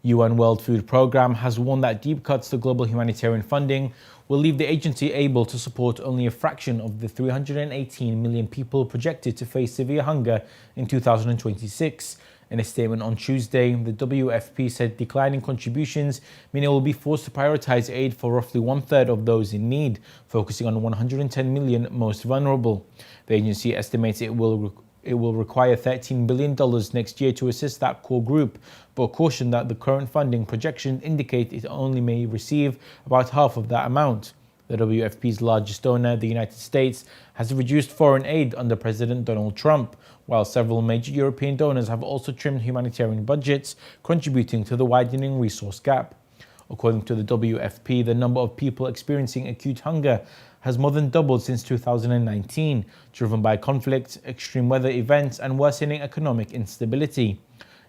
UN World Food Programme has warned that deep cuts to global humanitarian funding will leave the agency able to support only a fraction of the 318 million people projected to face severe hunger in 2026. In a statement on Tuesday, the WFP said declining contributions mean it will be forced to prioritize aid for roughly one-third of those in need, focusing on 110 million most vulnerable. The agency estimates it will require $13 billion next year to assist that core group, but cautioned that the current funding projections indicate it only may receive about half of that amount. The WFP's largest donor, the United States, has reduced foreign aid under President Donald Trump, while several major European donors have also trimmed humanitarian budgets, contributing to the widening resource gap. According to the WFP, the number of people experiencing acute hunger has more than doubled since 2019, driven by conflict, extreme weather events, and worsening economic instability.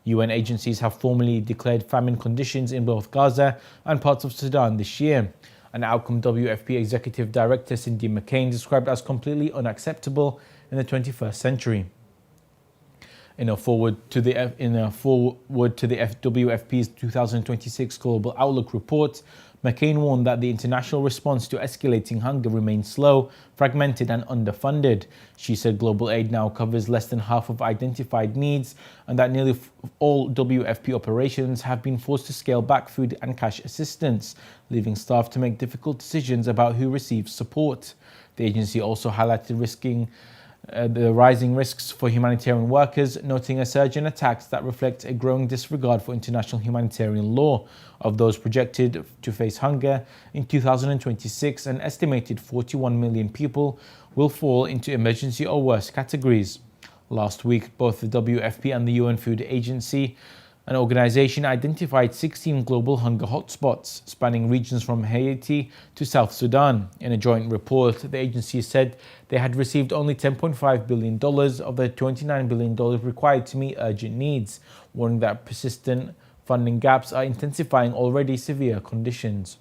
UN agencies have formally declared famine conditions in both Gaza and parts of Sudan this year, an outcome WFP Executive Director Cindy McCain described as completely unacceptable in the 21st century. In a forward to the WFP's 2026 Global Outlook report, McCain warned that the international response to escalating hunger remains slow, fragmented and underfunded. She said global aid now covers less than half of identified needs and that nearly all WFP operations have been forced to scale back food and cash assistance, leaving staff to make difficult decisions about who receives support. The agency also highlighted the rising risks for humanitarian workers, noting a surge in attacks that reflect a growing disregard for international humanitarian law. Of those projected to face hunger in 2026, an estimated 41 million people will fall into emergency or worse categories. Last week, both the WFP and the UN Food Agency, an organization, identified 16 global hunger hotspots spanning regions from Haiti to South Sudan. In a joint report, the agency said they had received only $10.5 billion of the $29 billion required to meet urgent needs, warning that persistent funding gaps are intensifying already severe conditions.